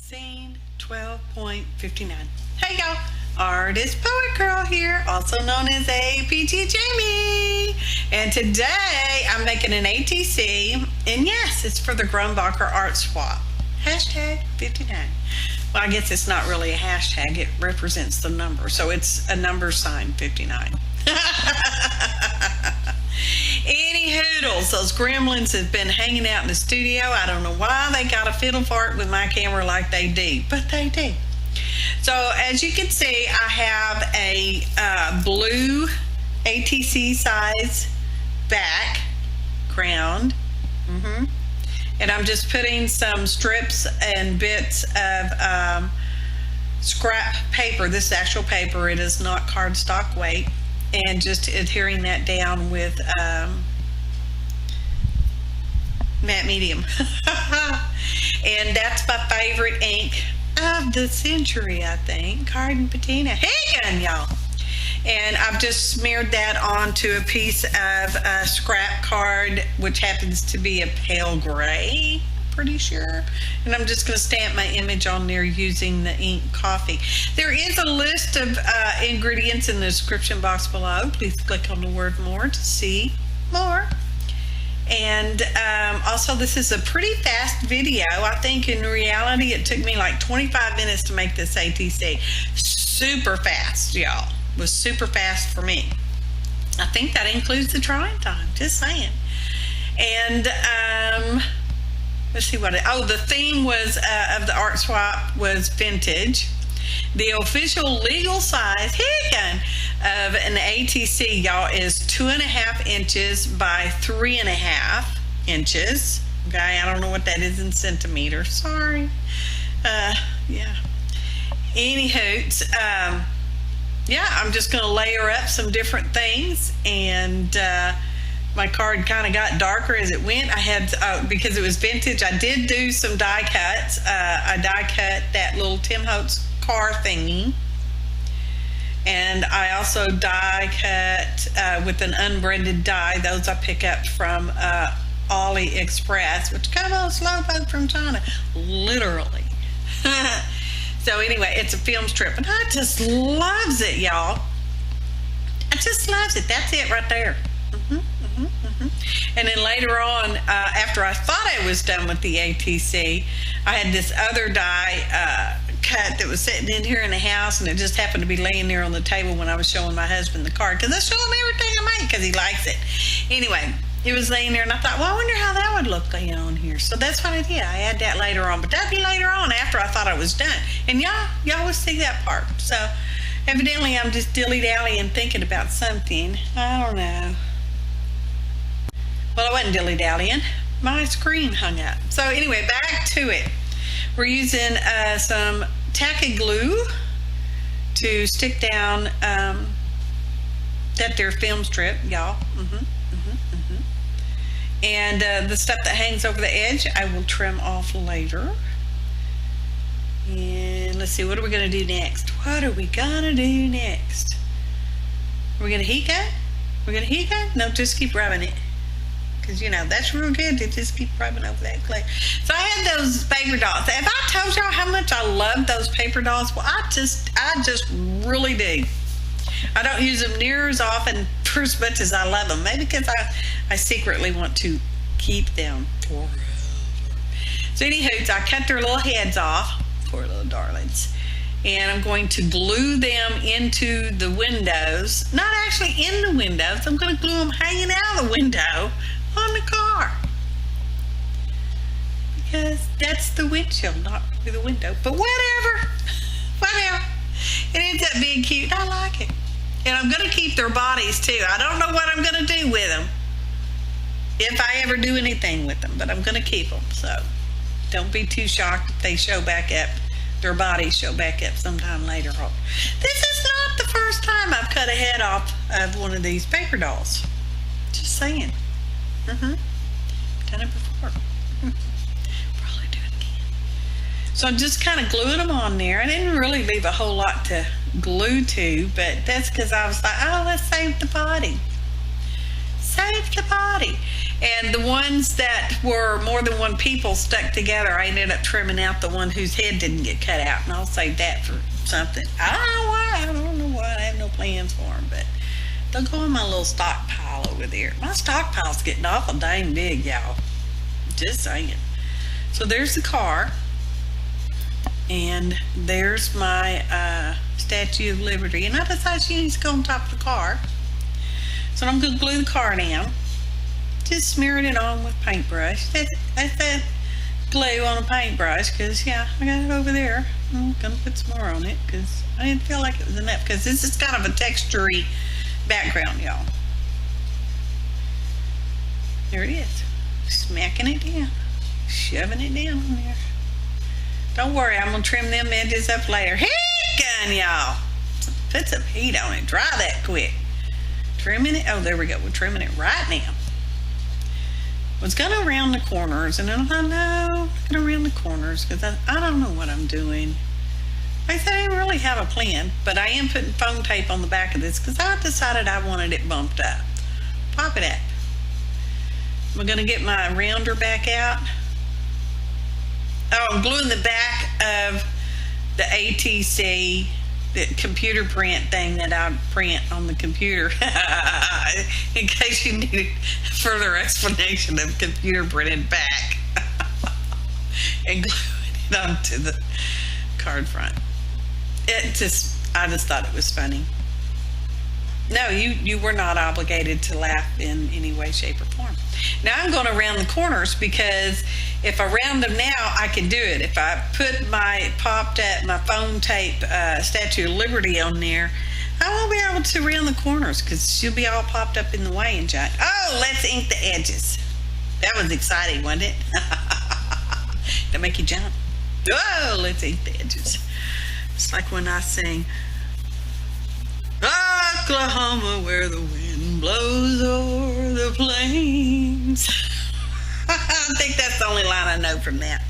Scene 12.59. Hey y'all, Artist Poet Girl here, also known as APGJamie. And today I'm making an ATC, and yes, it's for the Grumbacher Art Swap. Hashtag 59. Well, I guess it's not really a hashtag, it represents the number. So it's a number sign 59. Any hoodles, those gremlins have been hanging out in the studio. I don't know why they got a fiddle fart with my camera like they do, but they do. So as you can see, I have a blue ATC size background. And I'm just putting some strips and bits of scrap paper. This is actual paper. It is not cardstock weight. And just adhering that down with matte medium. And that's my favorite ink of the century, I think. Card and patina. Hey again, y'all. And I've just smeared that onto a piece of scrap card, which happens to be a pale gray, pretty sure. And I'm just going to stamp my image on there using the ink coffee. There is a list of ingredients in the description box below. Please click on the word more to see more. And also, this is a pretty fast video. I think in reality it took me like 25 minutes to make this ATC. Super fast, y'all. It was super fast for me. I think that includes the drying time, just saying. And let's see what the theme was of the art swap was vintage. The official legal size of an ATC, y'all, is 2.5 inches by 3.5 inches. Okay, I don't know what that is in centimeters. Sorry. Yeah. Any hoots. Yeah, I'm just going to layer up some different things, and my card kind of got darker as it went. I had, because it was vintage, I did do some die cuts. I die cut that little Tim Holtz car thingy, and I also die cut with an unbranded die. Those I pick up from AliExpress, which kind of a slow boat from China, literally. So anyway, it's a film strip, and I just loves it, y'all. I just loves it. That's it right there. And then later on, after I thought I was done with the ATC, I had this other die cut that was sitting in here in the house, and it just happened to be laying there on the table when I was showing my husband the card, because I show him everything I make because he likes it. Anyway, it was laying there, and I thought, well, I wonder how that would look on here. So that's what I did. I had that later on, but that'd be later on after I thought I was done. And y'all will see that part. So evidently I'm just dilly-dally and thinking about something. I don't know. Well, I wasn't dilly-dallying. My screen hung up. So anyway, back to it. We're using some tacky glue to stick down that there film strip, y'all. And the stuff that hangs over the edge, I will trim off later. And let's see, what are we going to do next? What are we going to do next? Are we going to heat gun? We're going to heat gun? No, just keep rubbing it. Because, you know, that's real good to just keep rubbing over that clay. So I had those paper dolls. Have I told y'all how much I love those paper dolls? Well, I just really do. I don't use them near as often for as much as I love them. Maybe because I secretly want to keep them forever. So anywho, I cut their little heads off. Poor little darlings. And I'm going to glue them into the windows. Not actually in the windows. I'm going to glue them hanging out of the window on the car. Because that's the windshield, not through the window. But whatever. Whatever. It ends up being cute. I like it. And I'm going to keep their bodies too. I don't know what I'm going to do with them, if I ever do anything with them, but I'm going to keep them. So don't be too shocked if they show back up, their bodies show back up sometime later on. This is not the first time I've cut a head off of one of these paper dolls. Just saying. Done it before. Probably do it again. So I'm just kind of gluing them on there. I didn't really leave a whole lot to glue to, but that's because I was like, oh, let's save the body. Save the body. And the ones that were more than one people stuck together, I ended up trimming out the one whose head didn't get cut out, and I'll save that for something. I don't know why. I have no plans for them, but they'll go in my little stockpile over there. My stockpile's getting awful dang big, y'all. Just saying. So there's the car, and there's my Statue of Liberty, and I decided she needs to go on top of the car. So I'm going to glue the car down. Just smearing it on with paintbrush. That's that glue on a paintbrush, because yeah, I got it over there. I'm gonna put some more on it because I didn't feel like it was enough, because this is kind of a textury background, y'all. There it is. Smacking it down, shoving it down on there. Don't worry, I'm gonna trim them edges up later. Heat gun, y'all. Put some heat on it. Dry that quick. Trimming it. Oh, there we go. We're trimming it right now. Was gonna round the corners, and then I thought, no, I'm not gonna round the corners because I don't know what I'm doing. Like I said, I didn't really have a plan, but I am putting foam tape on the back of this because I decided I wanted it bumped up. Pop it up. I'm gonna get my rounder back out. Oh, I'm gluing the back of the ATC, the computer print thing that I print on the computer, in case you need further explanation of computer printed back, and gluing it onto the card front. I just thought it was funny. No, you were not obligated to laugh in any way, shape, or form. Now I'm going to round the corners, because if I round them now, I can do it. If I put my foam tape Statue of Liberty on there, I won't be able to round the corners because she'll be all popped up in the way and giant. Oh, let's ink the edges. That was exciting, wasn't it? That make you jump. Oh, let's ink the edges. It's like when I sing, Oklahoma, where the wind blows o'er the plains. I think that's the only line I know from that.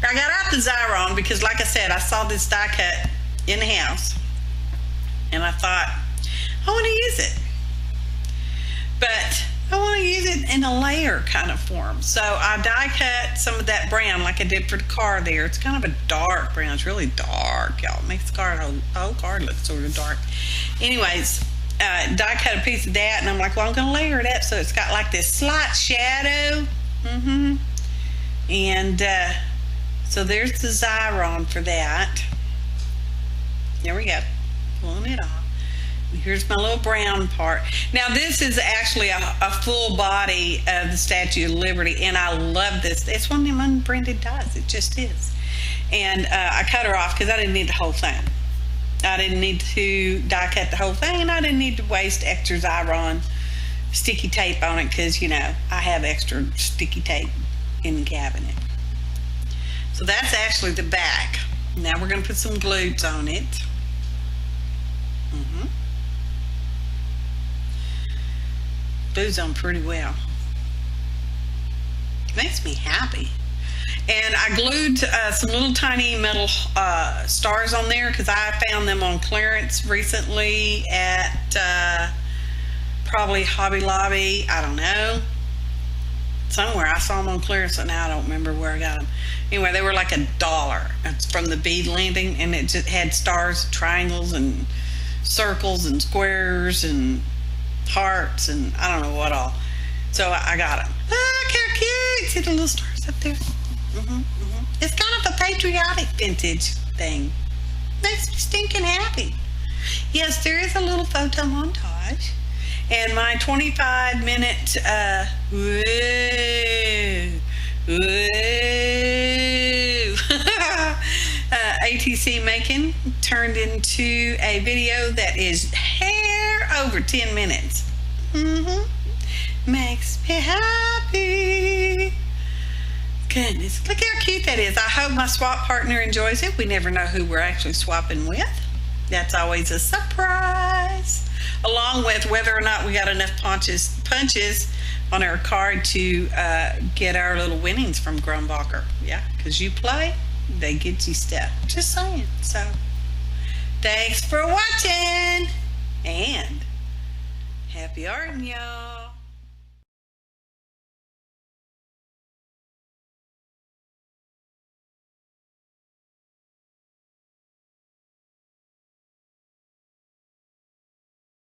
Now, I got out the xron because, like I said, I saw this die cut in the house, and I thought, I want to use it. But I want to use it in a layer kind of form. So I die cut some of that brown like I did for the car there. It's kind of a dark brown. It's really dark, y'all. It makes the whole card look sort of dark. Anyways, die cut a piece of that, and I'm like, well, I'm going to layer it up so it's got like this slight shadow. And so there's the xron for that. There we go. Pulling it off. Here's my little brown part. Now this is actually a full body of the Statue of Liberty, and I love this. It's one of them unbranded dies. It just is. And I cut her off because I didn't need the whole thing. I didn't need to die cut the whole thing, and I didn't need to waste extra xron sticky tape on it because, you know, I have extra sticky tape in the cabinet. So that's actually the back. Now we're going to put some glutes on it. Glues on pretty well. Makes me happy. And I glued some little tiny metal stars on there because I found them on clearance recently at probably Hobby Lobby. I don't know. Somewhere I saw them on clearance, and now I don't remember where I got them. Anyway, they were like $1. It's from the bead landing, and it just had stars, triangles, and circles, and squares, and hearts, and I don't know what all. So I got them. Look how cute! See the little stars up there? It's kind of a patriotic vintage thing. Makes me stinking happy. Yes, there is a little photo montage, and my 25-minute ATC making turned into a video that is hair over 10 minutes. Makes me happy. Goodness, look how cute that is. I hope my swap partner enjoys it. We never know who we're actually swapping with. That's always a surprise. Along with whether or not we got enough punches on our card to get our little winnings from Grumbacher. Yeah, because you play, they get you stuff. Just saying. So, thanks for watching, and happy arting, y'all.